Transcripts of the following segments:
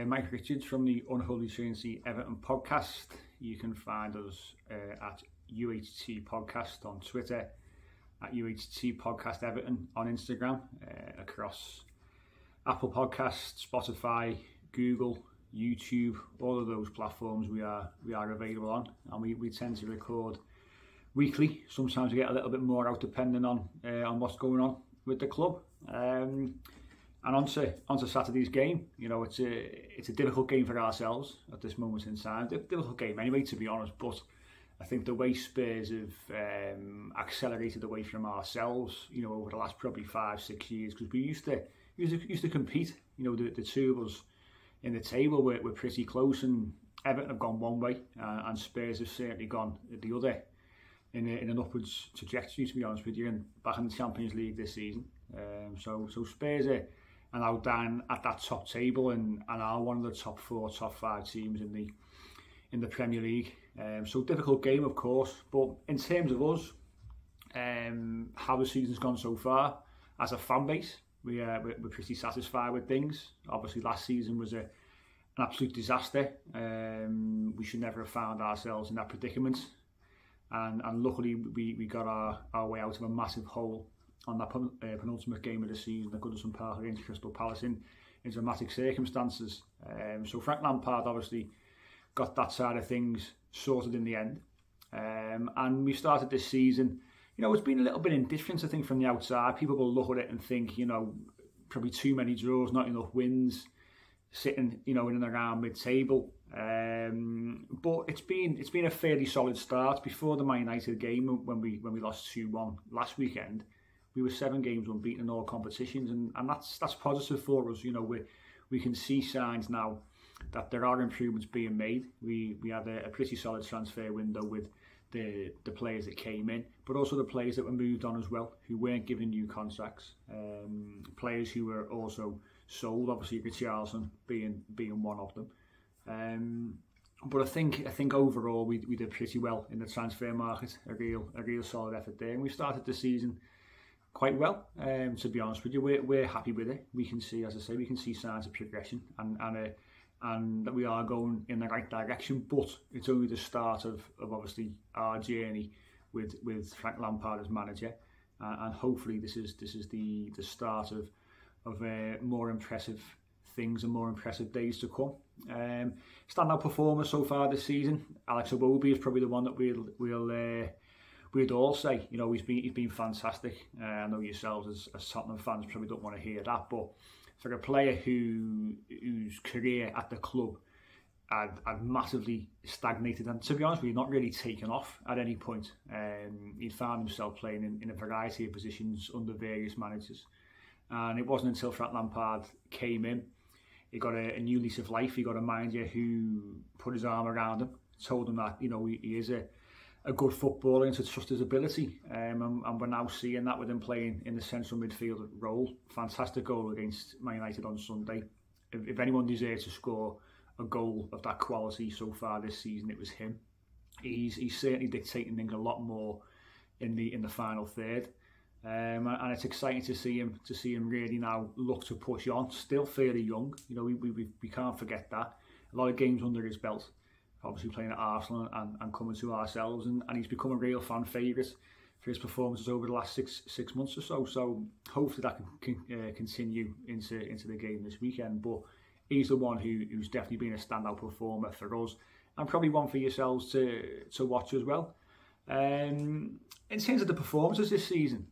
Mike Richards from the Unholy Trinity Everton podcast. You can find us at UHT Podcast on Twitter, at UHT Podcast Everton on Instagram, across Apple Podcasts, Spotify, Google, YouTube, all of those platforms we are available on, and we tend to record weekly. Sometimes we get a little bit more out depending on what's going on with the club. And onto Saturday's game. You know, it's a difficult game for ourselves at this moment in time. Difficult game anyway, to be honest. But I think the way Spurs have accelerated away from ourselves, you know, over the last probably 5-6 years, because we used to compete. You know, the two of us in the table were pretty close, and Everton have gone one way, and Spurs have certainly gone the other in an upwards trajectory, to be honest with you, and back in the Champions League this season. So Spurs are now down at that top table and are one of the top 4, top 5 teams in the Premier League. So difficult game, of course, but in terms of us, how the season's gone so far, as a fan base, we're pretty satisfied with things. Obviously, last season was an absolute disaster. We should never have found ourselves in that predicament. And luckily we got our way out of a massive hole on that penultimate game of the season at Goodison Park against Crystal Palace in dramatic circumstances. So Frank Lampard obviously got that side of things sorted in the end. And we started this season, you know, it's been a little bit indifferent, I think, from the outside. People will look at it and think, you know, probably too many draws, not enough wins, sitting, you know, in and around mid-table. But it's been a fairly solid start. Before the Man United game, when we lost 2-1 last weekend, we were 7 games unbeaten in all competitions, and that's positive for us. You know, we can see signs now that there are improvements being made. We had a pretty solid transfer window with the players that came in, but also the players that were moved on as well, who weren't given new contracts. Players who were also sold, obviously Richarlison being one of them. But I think overall we did pretty well in the transfer market. A real solid effort there, and we started the season quite well. To be honest with you, we're happy with it. We can see, as I say, signs of progression, and that we are going in the right direction. But it's only the start of obviously our journey with Frank Lampard as manager, and hopefully this is the start of more impressive things and more impressive days to come. Standout performer so far this season, Alex Iwobi is probably the one that we'd all say. You know, he's been fantastic. I know yourselves as Tottenham fans probably don't want to hear that, but for a player whose career at the club had massively stagnated, and to be honest with you, not really taken off at any point. He'd found himself playing in a variety of positions under various managers, and it wasn't until Frank Lampard came in, he got a new lease of life. He got a manager who put his arm around him, told him that, you know, he is a good footballer and to trust his ability. And we're now seeing that with him playing in the central midfield role. Fantastic goal against Man United on Sunday. If anyone deserves to score a goal of that quality so far this season, it was him. He's certainly dictating things a lot more in the final third. And it's exciting to see him really now look to push on. Still fairly young, you know. We can't forget that. A lot of games under his belt, obviously playing at Arsenal and coming to ourselves, and he's become a real fan favourite for his performances over the last six months or so. So hopefully that can continue into the game this weekend. But he's the one who's definitely been a standout performer for us, and probably one for yourselves to watch as well. In terms of the performances this season,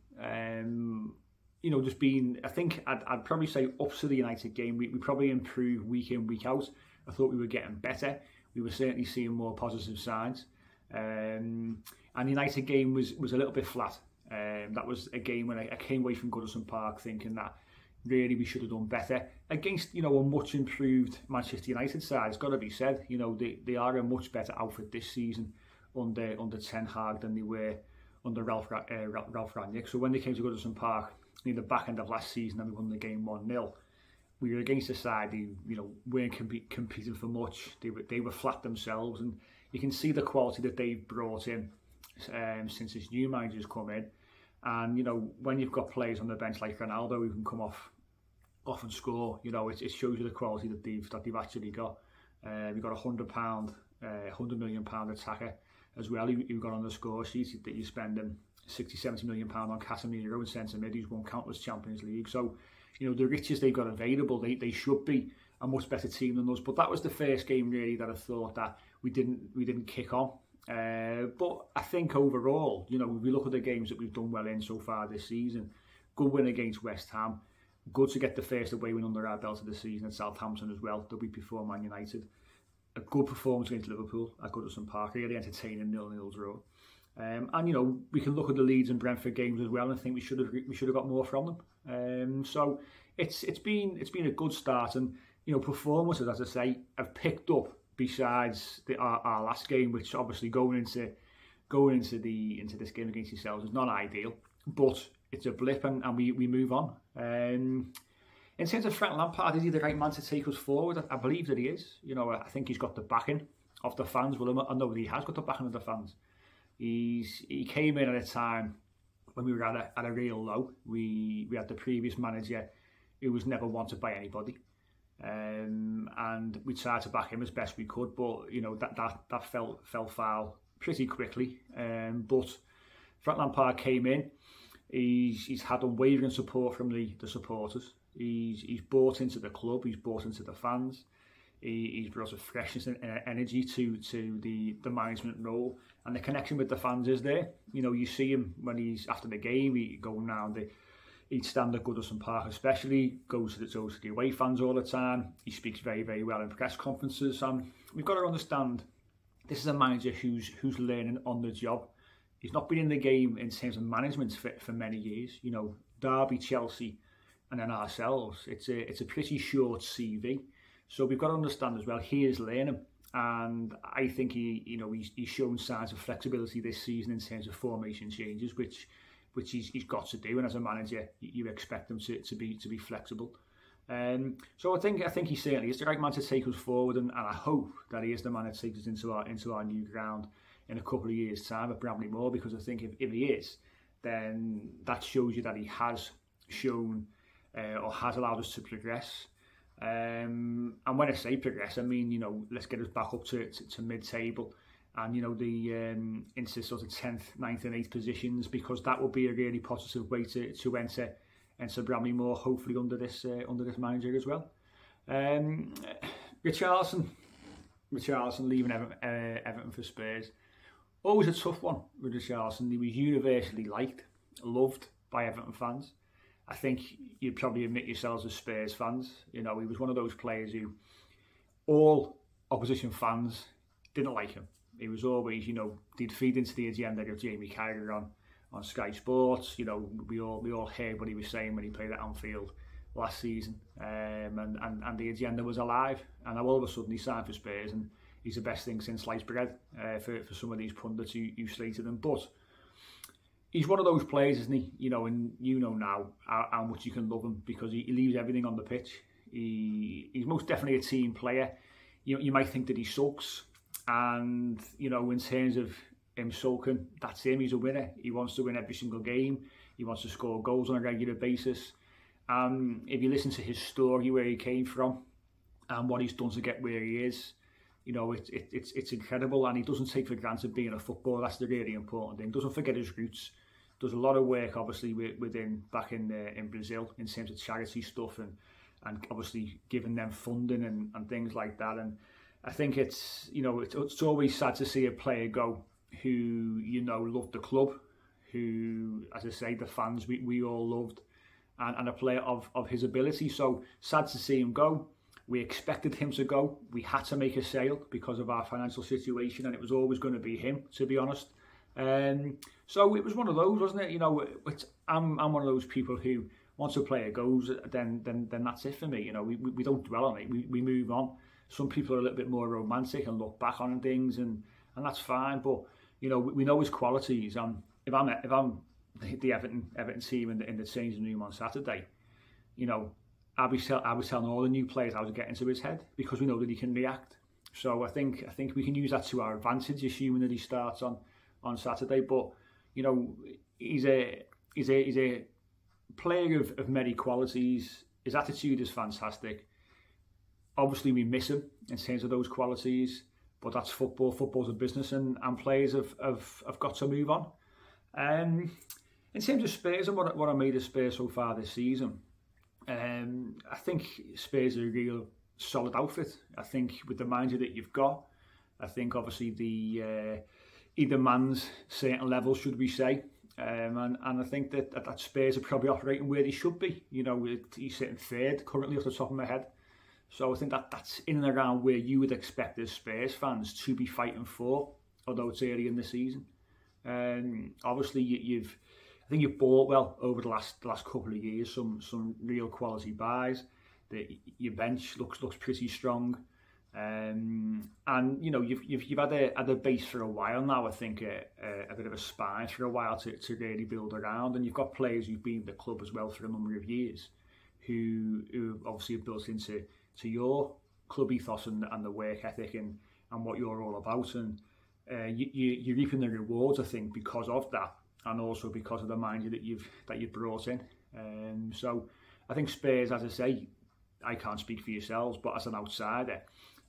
you know, just been, I think I'd probably say up to the United game, we probably improved week in, week out. I thought we were getting better. We were certainly seeing more positive signs. And the United game was a little bit flat. That was a game when I came away from Goodison Park thinking that really we should have done better against, you know, a much improved Manchester United side. It's got to be said, you know, they are a much better outfit this season under Ten Hag than they were under Ralph Rangnick. So when they came to Goodison Park in the back end of last season and we won the game 1-0, we were against a side who, you know, weren't competing for much. They were flat themselves, and you can see the quality that they've brought in since this new manager's come in. And, you know, when you've got players on the bench like Ronaldo who can come off often score. You know, it shows you the quality that they've actually got. We've got £100 million attacker as well who got on the score sheet, that you're spending £60-70 million on Casemiro and centre mid, who's won countless Champions League. So, you know, the riches they've got available, they should be a much better team than us. But that was the first game really that I thought that we didn't kick on. But I think overall, you know, if we look at the games that we've done well in so far this season, good win against West Ham, good to get the first away win under our belt of the season at Southampton as well, the week before Man United. A good performance against Liverpool at Goodison Park, really entertaining 0-0 draw. And you know, we can look at the Leeds and Brentford games as well, and I think we should have got more from them. So it's been a good start, and you know, performances, as I say, have picked up besides our last game, which obviously going into this game against yourselves is not ideal, but it's a blip, and we move on. In terms of Frank Lampard, is he the right man to take us forward? I believe that he is. You know, I think he's got the backing of the fans. Well, I know that he has got the backing of the fans. He came in at a time when we were at a real low. We had the previous manager who was never wanted by anybody, and we tried to back him as best we could. But you know, that fell foul pretty quickly. But Frank Lampard came in. He's had unwavering support from the supporters. He's bought into the club. He's bought into the fans. He's brought a freshness and energy to the management role, and the connection with the fans is there. You know, you see him when he's after the game. He going round each stand at Goodison Park, especially goes to the away fans all the time. He speaks very, very well in press conferences. And we've got to understand, this is a manager who's learning on the job. He's not been in the game in terms of management for many years. You know, Derby, Chelsea, and then ourselves. It's a pretty short CV. So we've got to understand as well, he is learning, and I think he's shown signs of flexibility this season in terms of formation changes, which he's got to do. And as a manager, you expect him to be flexible. So I think he certainly is the right man to take us forward, and I hope that he is the man that takes us into our new ground in a couple of years' time at Bramley Moore, because I think if he is, then that shows you that he has shown or has allowed us to progress. And when I say progress, I mean, you know, let's get us back up to mid-table, and you know, into sort of 10th, 9th and 8th positions, because that will be a really positive way to enter Bramley Moore, hopefully under this manager as well. Richarlison leaving Everton for Spurs. Always a tough one with Richarlison. He was universally liked, loved by Everton fans. I think you'd probably admit yourselves as Spurs fans. You know, he was one of those players who all opposition fans didn't like him. He was always, you know, they'd feed into the agenda of Jamie Carragher on Sky Sports. You know, we all heard what he was saying when he played at Anfield last season, and the agenda was alive. And now all of a sudden he signed for Spurs, and he's the best thing since sliced bread for some of these pundits who slated him. But he's one of those players, isn't he? You know, and you know now how much you can love him, because he leaves everything on the pitch. He's most definitely a team player. You might think that he sulks, and you know, in terms of him sulking, that's him. He's a winner. He wants to win every single game. He wants to score goals on a regular basis. If you listen to his story, where he came from and what he's done to get where he is, you know, it's incredible, and he doesn't take for granted being a footballer. That's the really important thing. Doesn't forget his roots. Does a lot of work, obviously, back in Brazil in terms of charity stuff, and obviously giving them funding and things like that. And I think it's, you know, it's always sad to see a player go who, you know, loved the club, who, as I say, the fans we all loved, and a player of his ability. So sad to see him go. We expected him to go. We had to make a sale because of our financial situation, and it was always going to be him, to be honest. So it was one of those, wasn't it? You know, I'm one of those people who, once a player goes, then that's it for me. You know, we don't dwell on it. We move on. Some people are a little bit more romantic and look back on things, and that's fine. But you know, we know his qualities. If I'm the Everton team in the changing room on Saturday, you know, I was telling all the new players how to get into his head, because we know that he can react. So I think we can use that to our advantage, assuming that he starts on Saturday. But you know, he's a player of many qualities. his attitude is fantastic. Obviously, we miss him in terms of those qualities, but that's football. Football's a business, and players have got to move on. In terms of Spurs and what I made of Spurs so far this season, I think Spurs are a real solid outfit. I think with the manager that you've got, I think obviously he demands certain levels, should we say, and I think that Spurs are probably operating where they should be. You know, he's sitting third currently off the top of my head. So I think that's in and around where you would expect as Spurs fans to be fighting for, although it's early in the season. Obviously, I think you've bought well over the last couple of years. Some real quality buys. Your bench looks pretty strong, and you know you've had a base for a while now. I think a bit of a spine for a while to really build around, and you've got players who've been at the club as well for a number of years, who obviously have built into your club ethos and the work ethic and what you're all about, and you're reaping the rewards, I think, because of that, and also because of the manager that you've brought in. So I think Spurs, as I say, I can't speak for yourselves, but as an outsider,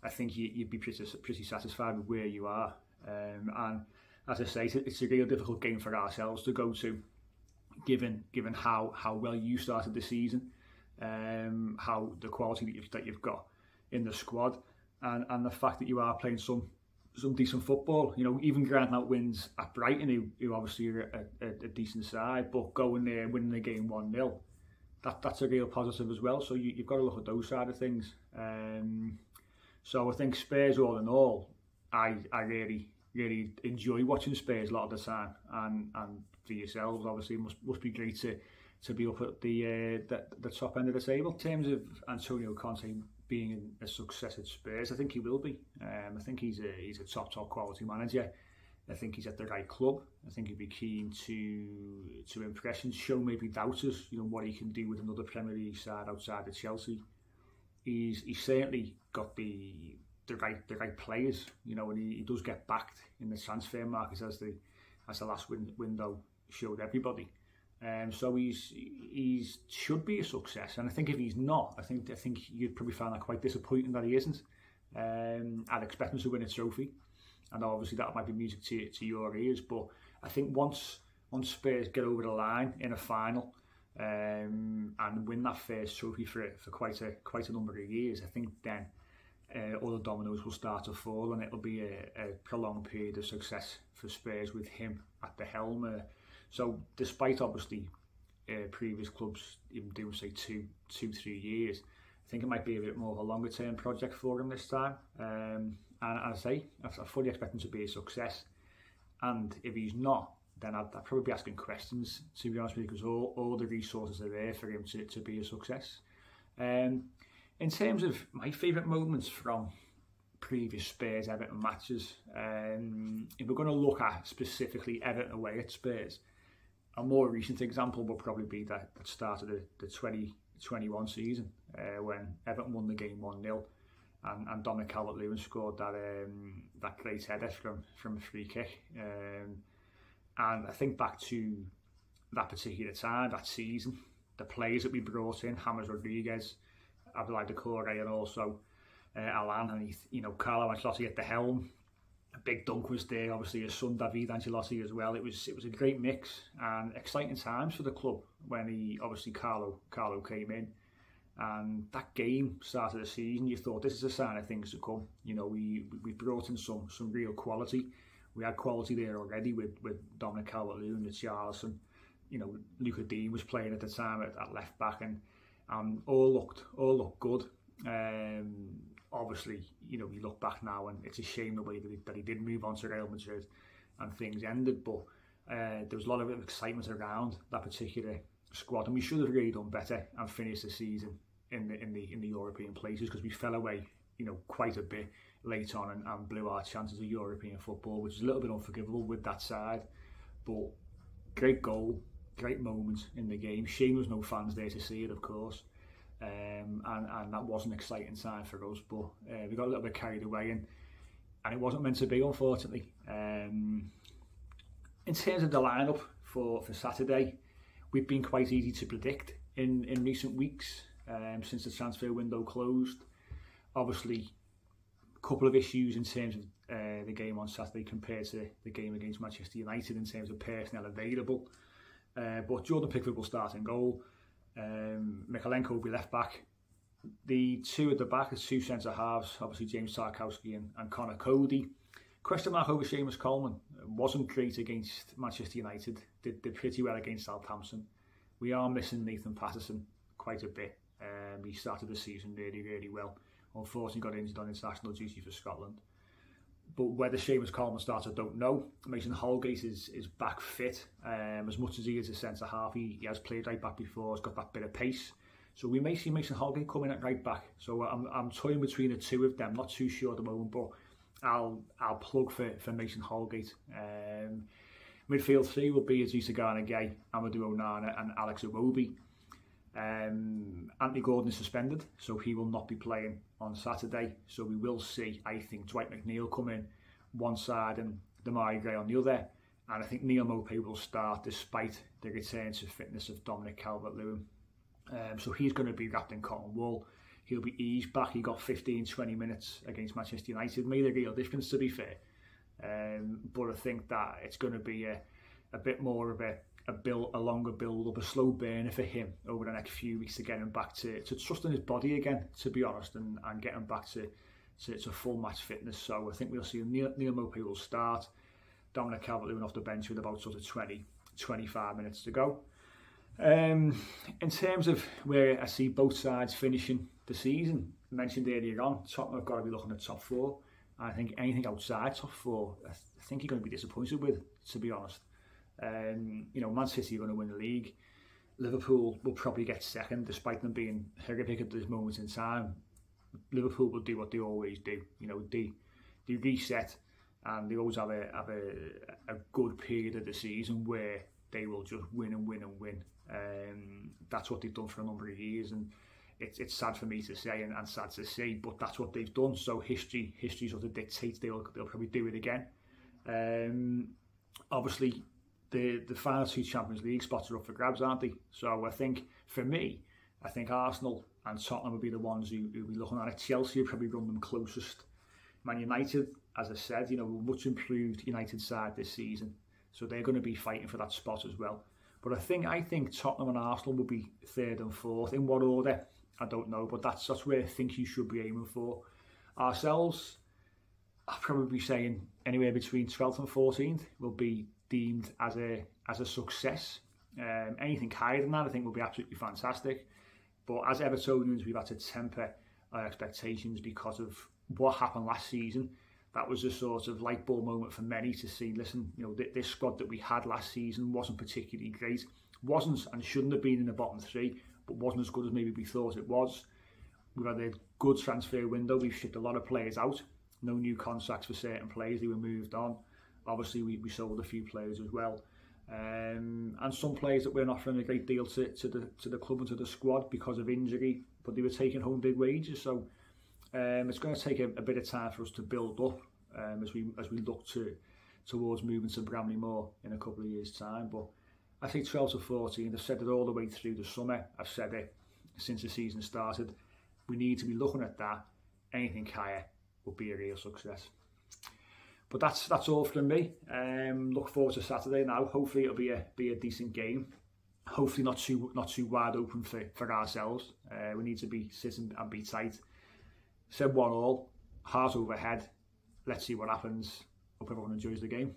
I think you'd be pretty satisfied with where you are. And as I say, it's a real difficult game for ourselves to go to, given how well you started the season, how the quality that you've got in the squad, and the fact that you are playing some decent football. You know, even granting out wins at Brighton, who obviously are a decent side, but going there winning the game 1-0, that's a real positive as well. So you've got to look at those side of things. So I think Spurs, all in all, I really enjoy watching Spurs a lot of the time, and for yourselves, obviously, it must be great to be up at the top end of the table. In terms of Antonio Conte being a success at Spurs, I think he will be. I think he's a top quality manager. I think he's at the right club. I think he'd be keen to impress and show maybe doubters, you know, what he can do with another Premier League side outside of Chelsea. He's certainly got the right players, you know, and he does get backed in the transfer market as the last window showed everybody. So he should be a success, and I think if he's not, I think you'd probably find that quite disappointing that he isn't. I'd expect him to win a trophy, and obviously that might be music to your ears. But I think once Spurs get over the line in a final, and win that first trophy for quite a number of years, I think then all the dominoes will start to fall, and it'll be a prolonged period of success for Spurs with him at the helm. So despite obviously previous clubs even doing say 2-3 years, I think it might be a bit more of a longer term project for him this time. And as I say, I fully expect him to be a success. And if he's not, then I'd probably be asking questions, to be honest with you, because all the resources are there for him to be a success. In terms of my favourite moments from previous Spurs Everton matches, if we're going to look at specifically Everton away at Spurs, a more recent example will probably be that start of the 2021 season, when Everton won the game 1-0, and Dominic Calvert-Lewin scored that great header from a free kick. And I think back to that particular time, that season, the players that we brought in, James Rodriguez, Abdoulaye Doucouré, and also Alan, and Carlo Ancelotti at the helm. A big dunk was there, obviously his son David Ancelotti as well. It was a great mix and exciting times for the club when Carlo came in, and that game started the season. You thought this is a sign of things to come. You know, we brought in some real quality. We had quality there already with Dominic Calvert-Lewin, Richarlison. You know, Luca Dean was playing at the time at left back, and all looked good. Obviously, you know, we look back now and it's a shame the way that he did move on to Real Madrid and things ended, but there was a lot of excitement around that particular squad, and we should have really done better and finished the season in the European places, because we fell away, you know, quite a bit late on and blew our chances of European football, which is a little bit unforgivable with that side. But great goal, great moments in the game. Shame there's no fans there to see it, of course. And that was an exciting time for us, but we got a little bit carried away, and it wasn't meant to be, unfortunately. In terms of the lineup for Saturday, we've been quite easy to predict in recent weeks. since the transfer window closed. Obviously, a couple of issues in terms of the game on Saturday compared to the game against Manchester United in terms of personnel available. But Jordan Pickford will start in goal. Mykolenko will be left back. The two at the back, the two centre halves, obviously James Tarkowski and Connor Cody. Question mark over Seamus Coleman. Wasn't great against Manchester United. Did pretty well against Southampton. We are missing Nathan Patterson quite a bit. He started the season really well. Unfortunately got injured on international duty for Scotland. But whether Seamus Coleman starts, I don't know. Mason Holgate is back fit. As much as he is a centre half, he has played right back before. He's got that bit of pace. So we may see Mason Holgate coming at right back. So I'm toying between the two of them. Not too sure at the moment, but I'll plug for Mason Holgate. Midfield three will be Idrissa Gana Gueye, Amadou Onana and Alex Iwobi. Anthony Gordon is suspended, so he will not be playing on Saturday. So we will see, I think, Dwight McNeil come in one side and Demarai Gray on the other. And I think Neil Maupay will start despite the return to fitness of Dominic Calvert-Lewin. So he's going to be wrapped in cotton wool. He'll be eased back. He got 15-20 minutes against Manchester United. Made a real difference, to be fair. But I think that it's going to be a bit more of a longer build up, a slow burner for him over the next few weeks to get him back to trusting his body again, to be honest, and get him back to full match fitness. So I think we'll see Neil Maupay will start. Dominic Calvert-Lewin off the bench with about sort of 20-25 minutes to go. In terms of where I see both sides finishing the season, I mentioned earlier on, Tottenham have got to be looking at top four. I think anything outside top four, I think you're going to be disappointed with, to be honest. Man City are going to win the league. Liverpool will probably get second, despite them being horrific at this moment in time. Liverpool will do what they always do. They reset, and they always have a good period of the season where they will just win and win and win. That's what they've done for a number of years, and it's sad for me to say and sad to see, but that's what they've done. So history sort of dictates they'll probably do it again. Obviously, the final two Champions League spots are up for grabs, aren't they? So I think, for me, Arsenal and Tottenham will be the ones who will be looking at it. Chelsea will probably run them closest. Man United, as I said, much improved United side this season, so they're going to be fighting for that spot as well. But I think Tottenham and Arsenal will be third and fourth. In what order, I don't know, but that's where I think you should be aiming for. Ourselves, I'll probably be saying anywhere between 12th and 14th will be deemed as a success. Anything higher than that, I think, will be absolutely fantastic. But as Evertonians, we've had to temper our expectations because of what happened last season. That was a sort of light bulb moment for many to see, listen, this squad that we had last season wasn't particularly great. Wasn't and shouldn't have been in the bottom three, but wasn't as good as maybe we thought it was. We've had a good transfer window. We've shipped a lot of players out. No new contracts for certain players. They were moved on. Obviously, we sold a few players as well. And some players that weren't offering a great deal to the club and to the squad because of injury, but they were taking home big wages. So it's going to take a bit of time for us to build up as we look towards moving to Bramley-Moore in a couple of years' time. But I think 12 to 14, I've said it all the way through the summer. I've said it since the season started. We need to be looking at that. Anything higher will be a real success. But that's all from me. Look forward to Saturday now. Hopefully it'll be a decent game. Hopefully not too wide open for ourselves. We need to be sitting and be tight. Said 1-1, heart over head. Let's see what happens. Hope everyone enjoys the game.